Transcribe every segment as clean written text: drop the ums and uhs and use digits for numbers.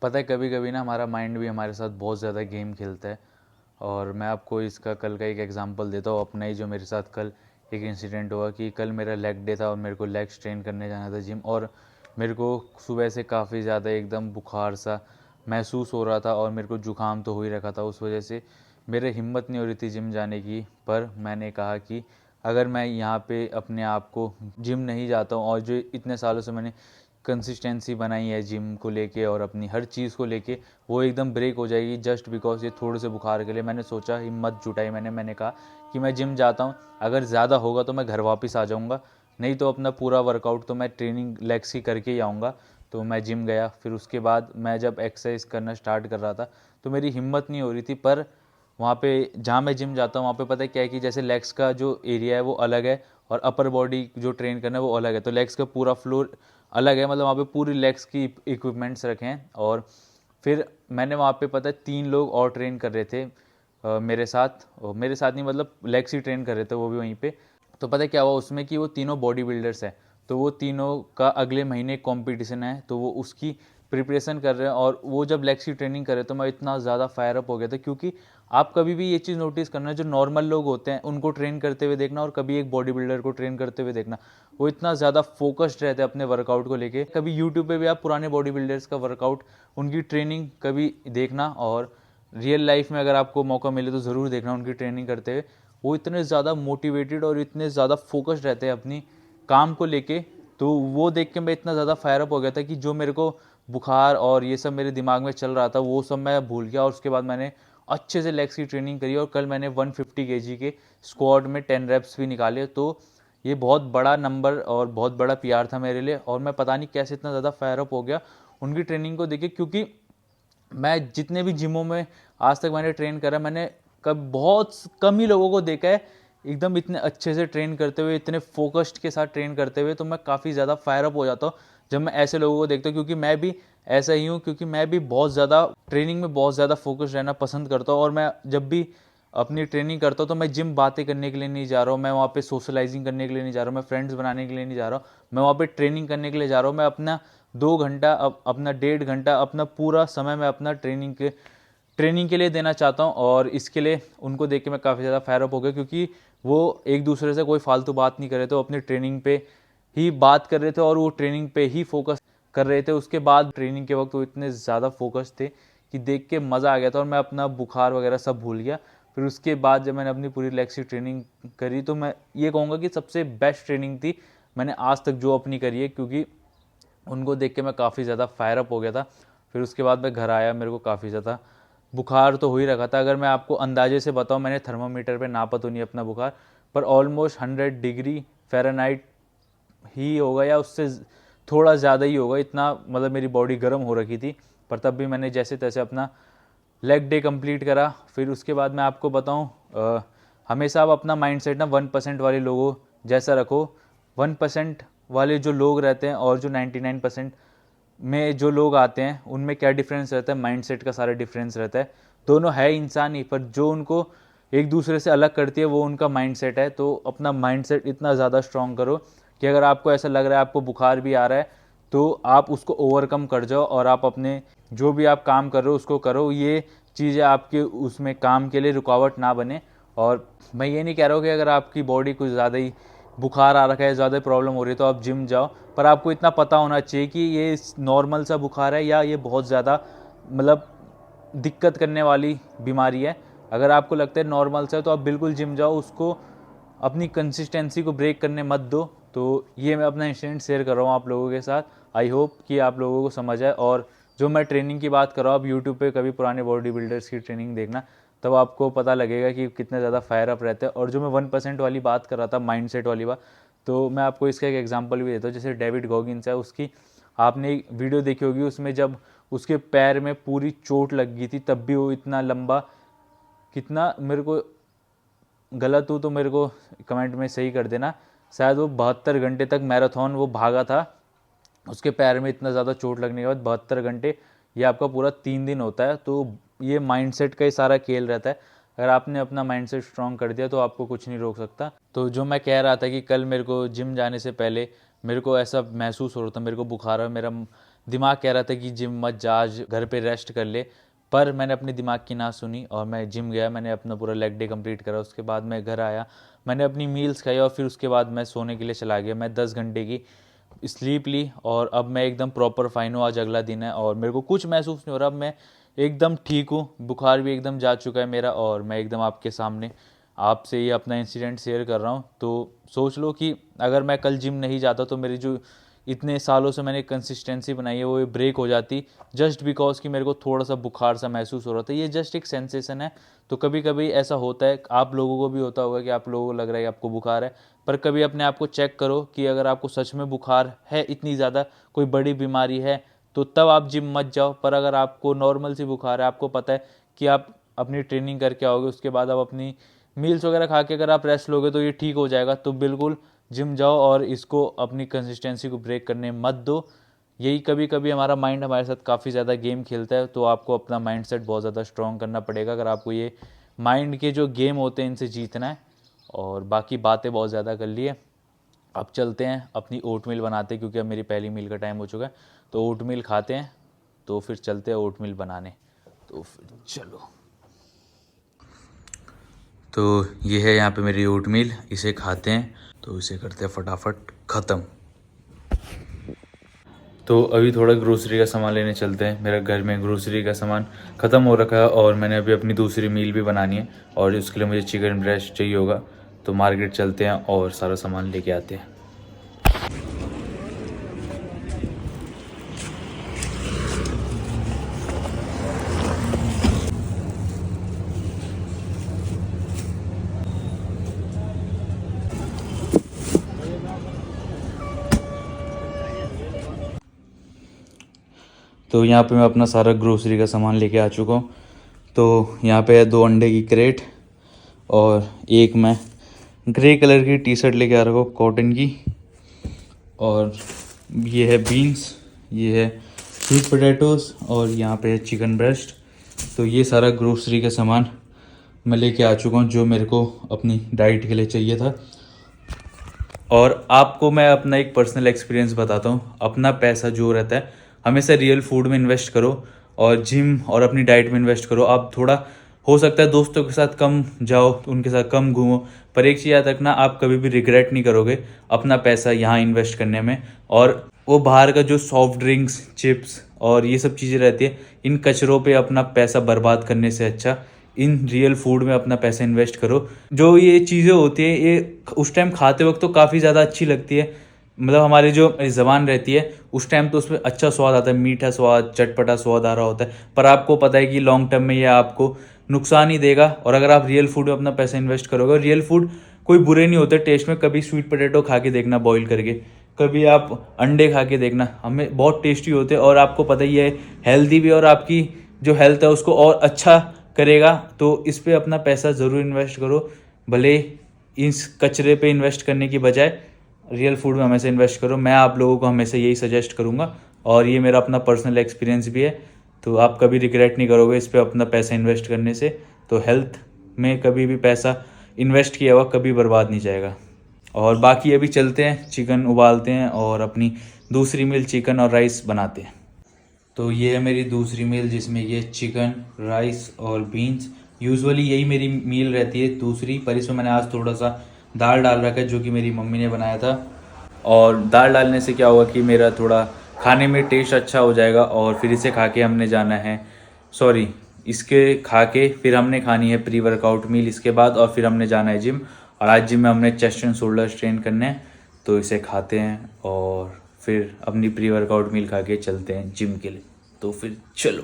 पता है कभी कभी ना हमारा माइंड भी हमारे साथ बहुत ज़्यादा गेम खेलता है। और मैं आपको इसका कल का एक एग्जांपल देता हूँ अपना ही, जो मेरे साथ कल एक इंसिडेंट हुआ कि कल मेरा लेग डे था और मेरे को लेग स्ट्रेन करने जाना था जिम। और मेरे को सुबह से काफ़ी ज़्यादा एकदम बुखार सा महसूस हो रहा था और मेरे को जुकाम तो हो ही रखा था। उस वजह से मेरे हिम्मत नहीं हो रही थी जिम जाने की। पर मैंने कहा कि अगर मैं यहाँ पे अपने आप को जिम नहीं जाता हूँ और जो इतने सालों से मैंने कंसिस्टेंसी बनाई है जिम को लेके और अपनी हर चीज़ को लेके, वो एकदम ब्रेक हो जाएगी जस्ट बिकॉज ये थोड़े से बुखार के लिए। मैंने सोचा, हिम्मत जुटाई मैंने कहा कि मैं जिम जाता हूँ, अगर ज़्यादा होगा तो मैं घर वापस आ जाऊँगा, नहीं तो अपना पूरा वर्कआउट तो मैं ट्रेनिंग लेग्स की करके ही आऊँगा। तो मैं जिम गया। फिर उसके बाद मैं जब एक्सरसाइज करना स्टार्ट कर रहा था तो मेरी हिम्मत नहीं हो रही थी। पर वहाँ पे जहाँ मैं जिम जाता हूँ वहाँ पे पता है क्या है कि जैसे लेग्स का जो एरिया है वो अलग है और अपर बॉडी जो ट्रेन करना है वो अलग है। तो लेग्स का पूरा फ्लोर अलग है, मतलब वहाँ पे पूरी लेग्स की इक्विपमेंट्स रखे हैं। और फिर मैंने वहाँ पे पता है 3 लोग और ट्रेन कर रहे थे मेरे साथ, और मेरे साथ नहीं मतलब लेग्स ही ट्रेन कर रहे थे वो भी वहीं पे। तो पता है क्या हुआ उसमें कि वो तीनों बॉडी बिल्डर्स हैं। तो वो तीनों का अगले महीने कंपटीशन है, तो वो उसकी प्रिपरेशन कर रहे हैं। और वो जब लेग्स की ट्रेनिंग कर रहे तो मैं इतना ज़्यादा फायर अप हो गया था, क्योंकि आप कभी भी ये चीज़ नोटिस करना, जो नॉर्मल लोग होते हैं उनको ट्रेन करते हुए देखना और कभी एक बॉडी बिल्डर को ट्रेन करते हुए देखना, वो इतना ज़्यादा फोकस्ड रहते हैं अपने वर्कआउट को लेके। कभी यूट्यूब पे भी आप पुराने बॉडी बिल्डर्स का वर्कआउट, उनकी ट्रेनिंग कभी देखना, और रियल लाइफ में अगर आपको मौका मिले तो ज़रूर देखना उनकी ट्रेनिंग करते हुए। वो इतने ज़्यादा मोटिवेटेड और इतने ज़्यादा फोकस्ड रहते हैं अपनी काम को लेके। तो वो देख के मैं इतना ज़्यादा फायर अप हो गया था कि जो मेरे को बुखार और ये सब मेरे दिमाग में चल रहा था वो सब मैं भूल गया। और उसके बाद मैंने अच्छे से लेग्स की ट्रेनिंग करी और कल मैंने 150 केजी के स्क्वाड में 10 रेप्स भी निकाले। तो ये बहुत बड़ा नंबर और बहुत बड़ा पीआर था मेरे लिए। और मैं पता नहीं कैसे इतना ज़्यादा फायर अप हो गया उनकी ट्रेनिंग को देखे, क्योंकि मैं जितने भी जिमों में आज तक मैंने ट्रेन करा, मैंने कब बहुत कम ही लोगों को देखा है एकदम इतने अच्छे से ट्रेन करते हुए, इतने फोकस्ड के साथ ट्रेन करते हुए। तो मैं काफ़ी ज़्यादा फायर अप हो जाता हूँ जब मैं ऐसे लोगों को देखता हूँ, क्योंकि मैं भी ऐसा ही हूँ, क्योंकि मैं भी बहुत ज़्यादा ट्रेनिंग में बहुत ज़्यादा फोकस रहना पसंद करता हूँ। और मैं जब भी अपनी ट्रेनिंग करता हूँ तो मैं जिम बातें करने के लिए नहीं जा रहा हूँ, मैं वहाँ पे सोशलाइजिंग करने के लिए नहीं जा रहा हूँ, मैं फ्रेंड्स बनाने के लिए नहीं जा रहा हूँ, मैं वहाँ पे ट्रेनिंग करने के लिए जा रहा हूँ। मैं अपना 2 घंटा अपना 1.5 घंटा अपना पूरा समय मैं अपना ट्रेनिंग के लिए देना चाहता हूँ। और इसके लिए उनको देख के मैं काफ़ी ज़्यादा फायर अप हो गया, क्योंकि वो एक दूसरे से कोई फालतू बात नहीं कर रहे थे, वो अपनी ट्रेनिंग पे ही बात कर रहे थे और वो ट्रेनिंग पे ही फोकस कर रहे थे। उसके बाद ट्रेनिंग के वक्त वो इतने ज़्यादा फोकस थे कि देख के मज़ा आ गया था और मैं अपना बुखार वगैरह सब भूल गया। फिर उसके बाद जब मैंने अपनी पूरी लेग्स की ट्रेनिंग करी तो मैं ये कहूँगा कि सबसे बेस्ट ट्रेनिंग थी मैंने आज तक जो अपनी करी है, क्योंकि उनको देख के मैं काफ़ी ज़्यादा फायर अप हो गया था। फिर उसके बाद मैं घर आया, मेरे को काफ़ी ज़्यादा बुखार तो हो ही रखा था। अगर मैं आपको अंदाजे से बताऊं, मैंने थर्मामीटर पे नापा तो नहीं अपना बुखार, पर ऑलमोस्ट 100 डिग्री फ़ारेनहाइट ही होगा या उससे थोड़ा ज़्यादा ही होगा। इतना मतलब मेरी बॉडी गर्म हो रखी थी। पर तब भी मैंने जैसे तैसे अपना लेग डे कंप्लीट करा। फिर उसके बाद मैं आपको बताऊं, हमेशा आप अपना माइंडसेट ना 1% वाले लोगों जैसा रखो। 1% वाले जो लोग रहते हैं और जो 99% में जो लोग आते हैं उनमें क्या डिफरेंस रहता है, माइंडसेट का सारा डिफरेंस रहता है। दोनों है इंसान ही, पर जो उनको एक दूसरे से अलग करती है वो उनका माइंडसेट है। तो अपना माइंडसेट इतना ज़्यादा स्ट्रांग करो कि अगर आपको ऐसा लग रहा है आपको बुखार भी आ रहा है तो आप उसको ओवरकम कर जाओ और आप अपने जो भी आप काम कर रहे हो उसको करो। ये चीज़ें आपके उसमें काम के लिए रुकावट ना बने। और मैं ये नहीं कह रहा हूँ कि अगर आपकी बॉडी कुछ ज़्यादा ही बुखार आ रखा है, ज़्यादा प्रॉब्लम हो रही है तो आप जिम जाओ, पर आपको इतना पता होना चाहिए कि ये नॉर्मल सा बुखार है या ये बहुत ज़्यादा मतलब दिक्कत करने वाली बीमारी है। अगर आपको लगता है नॉर्मल सा है तो आप बिल्कुल जिम जाओ, उसको अपनी कंसिस्टेंसी को ब्रेक करने मत दो। तो ये मैं अपना इंसिडेंट शेयर कर रहा हूँ आप लोगों के साथ। आई होप कि आप लोगों को समझ आए। और जो मैं ट्रेनिंग की बात कर रहा हूँ, आप यूट्यूब पे कभी पुराने बॉडी बिल्डर्स की ट्रेनिंग देखना, तब आपको पता लगेगा कि कितने ज़्यादा फायर अप रहते हैं। और जो मैं 1% वाली बात कर रहा था, माइंडसेट वाली बात, तो मैं आपको इसका एक एग्जांपल भी देता हूँ। जैसे डेविड गॉगिन्स है, उसकी आपने एक वीडियो देखी होगी, उसमें जब उसके पैर में पूरी चोट लग गई थी तब भी वो इतना लंबा, कितना मेरे को गलत हूँ तो मेरे को कमेंट में सही कर देना, शायद वो 72 घंटे तक मैराथन वो भागा था। उसके पैर में इतना ज़्यादा चोट लगने के बाद 72 घंटे, ये आपका पूरा 3 दिन होता है। तो ये माइंडसेट का ही सारा खेल रहता है। अगर आपने अपना माइंडसेट स्ट्रांग कर दिया तो आपको कुछ नहीं रोक सकता। तो जो मैं कह रहा था कि कल मेरे को जिम जाने से पहले मेरे को ऐसा महसूस हो रहा था, मेरे को बुखार है, मेरा दिमाग कह रहा था कि जिम मत जा, आज घर पे रेस्ट कर ले, पर मैंने अपने दिमाग की ना सुनी और मैं जिम गया। मैंने अपना पूरा लेग डे कंप्लीट करा। उसके बाद मैं घर आया, मैंने अपनी मील्स खाई और फिर उसके बाद मैं सोने के लिए चला गया। मैं 10 घंटे की स्लीप ली और अब मैं एकदम प्रॉपर फाइन हूँ। आज अगला दिन है और मेरे को कुछ महसूस नहीं हो रहा। अब मैं एकदम ठीक हूँ, बुखार भी एकदम जा चुका है मेरा और मैं एकदम आपके सामने आपसे ये अपना इंसिडेंट शेयर कर रहा हूँ। तो सोच लो कि अगर मैं कल जिम नहीं जाता तो मेरी जो इतने सालों से मैंने कंसिस्टेंसी बनाई है वो ब्रेक हो जाती, जस्ट बिकॉज कि मेरे को थोड़ा सा बुखार सा महसूस हो रहा था। ये जस्ट एक सेंसेशन है। तो कभी कभी ऐसा होता है, आप लोगों को भी होता होगा कि आप लोगों को लग रहा है कि आपको बुखार है, पर कभी अपने आप को चेक करो कि अगर आपको सच में बुखार है, इतनी ज़्यादा कोई बड़ी बीमारी है, तो तब आप जिम मत जाओ। पर अगर आपको नॉर्मल सी बुखार है, आपको पता है कि आप अपनी ट्रेनिंग करके आओगे, उसके बाद आप अपनी मील्स वगैरह खा के अगर आप रेस्ट लोगे तो ये ठीक हो जाएगा। तो बिल्कुल जिम जाओ और इसको अपनी कंसिस्टेंसी को ब्रेक करने मत दो। यही कभी कभी हमारा माइंड हमारे साथ काफ़ी ज़्यादा गेम खेलता है, तो आपको अपना माइंड सेट बहुत ज़्यादा स्ट्रॉन्ग करना पड़ेगा अगर आपको ये माइंड के जो गेम होते हैं इनसे जीतना है। और बाकी बातें बहुत ज़्यादा कर लिए, अब चलते हैं अपनी ओट मील बनाते हैं, क्योंकि अब मेरी पहली मील का टाइम हो चुका है। तो ओट मील खाते हैं, तो फिर चलते हैं ओट मील बनाने। तो फिर चलो। तो ये है यहाँ पे मेरी ओट मील, इसे खाते हैं। तो इसे करते हैं फटाफट ख़त्म। तो अभी थोड़ा ग्रोसरी का सामान लेने चलते हैं। मेरा घर में ग्रोसरी का सामान ख़त्म हो रखा है और मैंने अभी अपनी दूसरी मील भी बनानी है और उसके लिए मुझे चिकन ब्रेस्ट चाहिए होगा। तो मार्केट चलते हैं और सारा सामान लेके आते हैं। तो यहाँ पे मैं अपना सारा ग्रोसरी का सामान लेके आ चुका हूँ। तो यहाँ पे है 2 अंडे की क्रेट और एक मैं ग्रे कलर की टी शर्ट लेके आ रखा हूँ कॉटन की, और ये है बीन्स, ये है स्वीट पोटैटोस और यहाँ पे है चिकन ब्रेस्ट। तो ये सारा ग्रोसरी का सामान मैं लेके आ चुका हूँ जो मेरे को अपनी डाइट के लिए चाहिए था। और आपको मैं अपना एक पर्सनल एक्सपीरियंस बताता हूँ। अपना पैसा जो रहता है हमेशा रियल फूड में इन्वेस्ट करो और जिम और अपनी डाइट में इन्वेस्ट करो। आप थोड़ा हो सकता है दोस्तों के साथ कम जाओ, उनके साथ कम घूमो, पर एक चीज़ याद रखना, आप कभी भी रिग्रेट नहीं करोगे अपना पैसा यहाँ इन्वेस्ट करने में। और वो बाहर का जो सॉफ्ट ड्रिंक्स, चिप्स और ये सब चीज़ें रहती है, इन कचरों पे अपना पैसा बर्बाद करने से अच्छा इन रियल फूड में अपना पैसा इन्वेस्ट करो। जो ये चीज़ें होती है ये उस टाइम खाते वक्त तो काफ़ी ज़्यादा अच्छी लगती है, मतलब हमारी जो ज़बान रहती है उस टाइम तो उसमें अच्छा स्वाद आता है, मीठा स्वाद, चटपटा स्वाद आ रहा होता है, पर आपको पता है कि लॉन्ग टर्म में ये आपको नुकसान ही देगा। और अगर आप रियल फूड में अपना पैसा इन्वेस्ट करोगे, रियल फूड कोई बुरे नहीं होते टेस्ट में। कभी स्वीट पोटैटो खा के देखना बॉईल करके, कभी आप अंडे खा के देखना, हमें बहुत टेस्टी होते हैं और आपको पता ही है हेल्दी भी, और आपकी जो हेल्थ है उसको और अच्छा करेगा। तो इस पे अपना पैसा ज़रूर इन्वेस्ट करो, भले इस कचरे पे इन्वेस्ट करने की बजाय रियल फूड में हमेशा इन्वेस्ट करो। मैं आप लोगों को हमेशा यही सजेस्ट करूँगा और ये मेरा अपना पर्सनल एक्सपीरियंस भी है। तो आप कभी रिग्रेट नहीं करोगे इस पे अपना पैसा इन्वेस्ट करने से। तो हेल्थ में कभी भी पैसा इन्वेस्ट किया हुआ कभी बर्बाद नहीं जाएगा। और बाकी अभी चलते हैं, चिकन उबालते हैं और अपनी दूसरी मील चिकन और राइस बनाते हैं। तो ये है मेरी दूसरी मील जिसमें ये चिकन, राइस और बीन्स, यूजुअली यही मेरी मील रहती है दूसरी, पर इसमें मैंने आज थोड़ा सा दाल डाल रखा है जो कि मेरी मम्मी ने बनाया था। और दाल डालने से क्या होगा कि मेरा थोड़ा खाने में टेस्ट अच्छा हो जाएगा। और फिर इसे खा के हमने जाना है, सॉरी, इसके खा के फिर हमने खानी है प्री वर्कआउट मील इसके बाद, और फिर हमने जाना है जिम। और आज जिम में हमने चेस्ट एंड शोल्डर ट्रेन करने हैं। तो इसे खाते हैं और फिर अपनी प्री वर्कआउट मील खा के चलते हैं जिम के लिए। तो फिर चलो।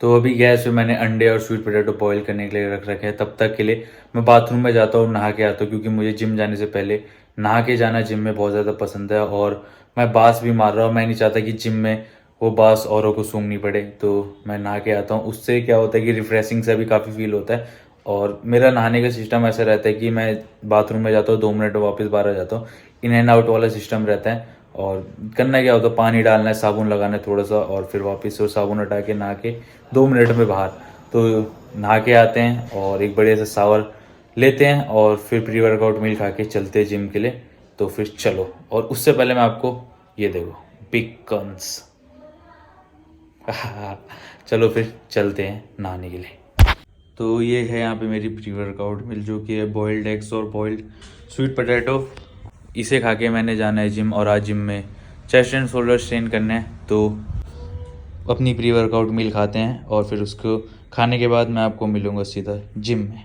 तो अभी गैस पे मैंने अंडे और स्वीट पोटैटो बॉईल करने के लिए रख रखे हैं। तब तक के लिए मैं बाथरूम में जाता हूँ, नहा के आता हूँ, क्योंकि मुझे जिम जाने से पहले नहा के जाना जिम में बहुत ज़्यादा पसंद है। और मैं बास भी मार रहा हूँ, मैं नहीं चाहता कि जिम में वो बास औरों को सूंघनी पड़े। तो मैं नहा के आता हूँ, उससे क्या होता है कि रिफ्रेशिंग से भी काफ़ी फील होता है। और मेरा नहाने का सिस्टम ऐसा रहता है कि मैं बाथरूम में जाता हूँ, 2 मिनट में वापस बाहर आ जाता हूँ, इन एंड आउट वाला सिस्टम रहता है। और करना क्या होता है, पानी डालना है, साबुन लगाना है थोड़ा सा, और फिर वापस से साबुन हटा के नहा के 2 मिनट में बाहर। तो नहा के आते हैं और एक बढ़िया सा शावर लेते हैं और फिर प्री वर्कआउट मील खा के चलते हैं जिम के लिए। तो फिर चलो। और उससे पहले मैं आपको ये देखो, बिग गन्स चलो फिर चलते हैं नहाने के लिए। तो ये है यहाँ पे मेरी प्री वर्कआउट मिल, जो कि है बॉइल्ड एग्स और बॉइल्ड स्वीट पोटैटो। इसे खा के मैंने जाना है जिम, और आज जिम में चेस्ट एंड शोल्डर स्ट्रेन करना है। तो अपनी प्री वर्कआउट मील खाते हैं और फिर उसको खाने के बाद मैं आपको मिलूँगा सीधा जिम में।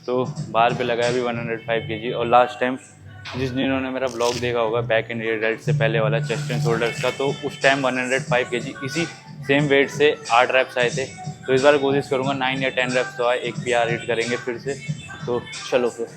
तो बाहर पे लगाया भी 105 kg, और लास्ट टाइम जिन्होंने मेरा ब्लॉग देखा होगा बैक एंड रियर से पहले वाला चेस्ट एंड शोल्डर्स का, तो उस टाइम 105 kg इसी सेम वेट से 8 रैप्स आए थे। तो इस बार कोशिश करूँगा 9 या 10 रैप्स तो आए, एक PR हिट करेंगे फिर से। तो चलो फिर।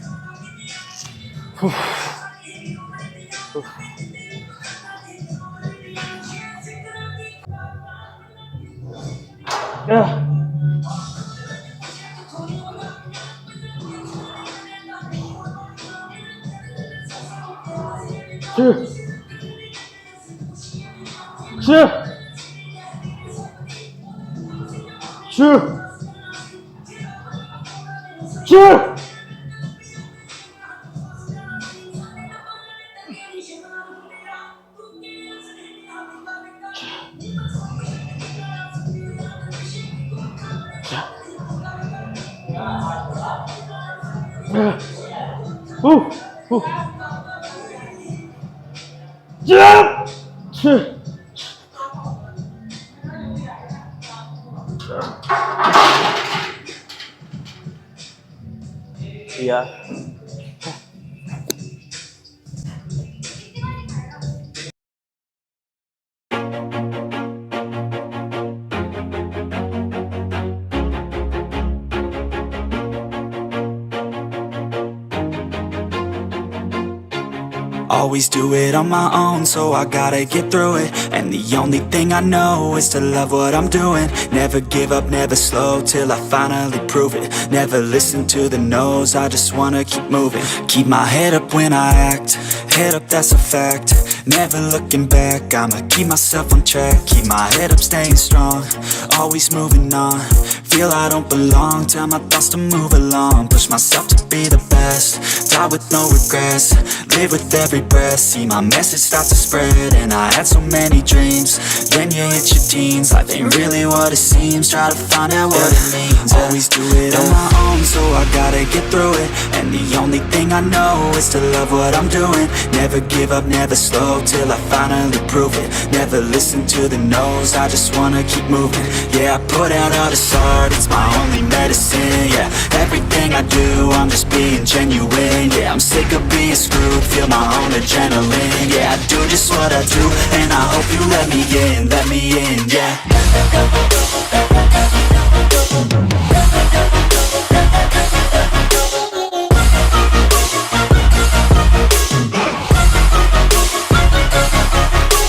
Yeah. Always do it on my own, so I gotta get through it. And the only thing I know is to love what I'm doing. Never give up, never slow, till I finally prove it. Never listen to the no's, I just wanna keep moving. Keep my head up when I act, head up, that's a fact. Never looking back, I'ma keep myself on track. Keep my head up, staying strong, always moving on. Feel I don't belong, tell my thoughts to move along. Push myself to be the best, die with no regrets. Live with every breath, see my message start to spread. And I had so many dreams, then you hit your teens. Life ain't really what it seems, try to find out what it means. Always do it on my own, so I gotta get through it. And the only thing I know is to love what I'm doing. Never give up, never slow, till I finally prove it. Never listen to the no's, I just wanna keep moving. Yeah, I put out all this art, it's my only medicine. Yeah, everything I do, I'm just being genuine. Yeah, I'm sick of being screwed, feel my own adrenaline. Yeah, I do just what I do, and I hope you let me in, yeah.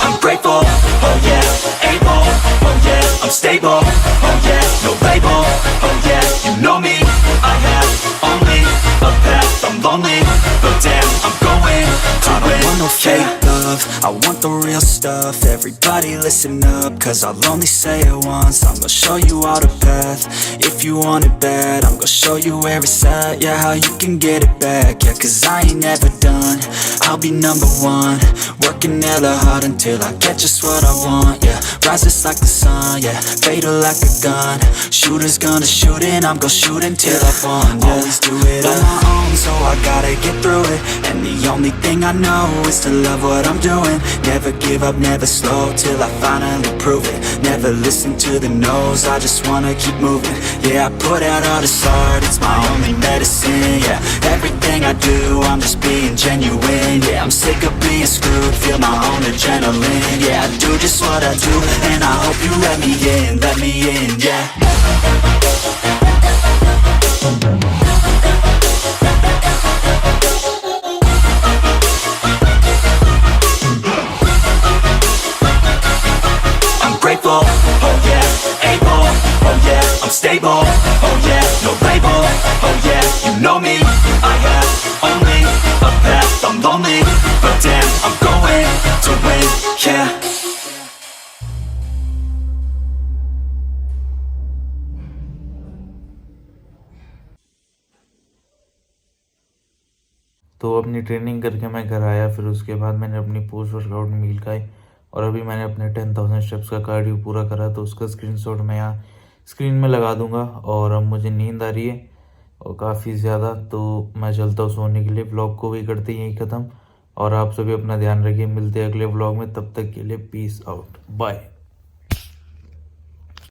I'm grateful, oh yeah, able, oh yeah, I'm stable, oh yeah, no label, oh yeah, you know me, I have only a path, I'm lonely, but damn, I'm going to win. I don't want no fake love, I want the real stuff. Everybody listen up, cause I'll only say it once. I'm gonna show you all the path, if you want it bad. I'm gonna show you where it's at, yeah, how you can get it back. Yeah, cause I ain't never done, I'll be number one. Working hella hard until I get just what I want, yeah. Rises like the sun, yeah, fatal like a gun. Shooter's gonna shoot and I'm gonna shoot until I won, yeah. Always do it on my own, so I gotta get through it. And the only thing I know is to love what I'm doing. Never give up, never slow, till I finally prove it. Never listen to the no's, I just wanna keep moving. Yeah, I put out all this art, it's my only medicine. Yeah, everything I do, I'm just being genuine. Yeah, I'm sick of being screwed, feel my own adrenaline. Yeah, I do just what I do, and I hope you let me in, yeah. I'm grateful, oh yeah, able, oh yeah, I'm stable, oh yeah, no label, oh yeah, you know me, I have only a path, I'm lonely, but damn, I'm going to win, yeah. तो अपनी training करके मैं घर आया, फिर उसके बाद मैंने अपनी पोस्ट वर्कआउट मील खाई और अभी मैंने अपने 10,000 स्टेप्स का कार्डियो पूरा करा। तो उसका स्क्रीनशॉट मैं यहाँ स्क्रीन में लगा दूंगा। और अब मुझे नींद आ रही है और काफ़ी ज़्यादा, तो मैं चलता हूँ सोने के लिए। व्लॉग को भी करते यहीं ख़त्म और आप सभी अपना ध्यान रखिए। मिलते हैं अगले व्लॉग में, तब तक के लिए पीस आउट, बाय।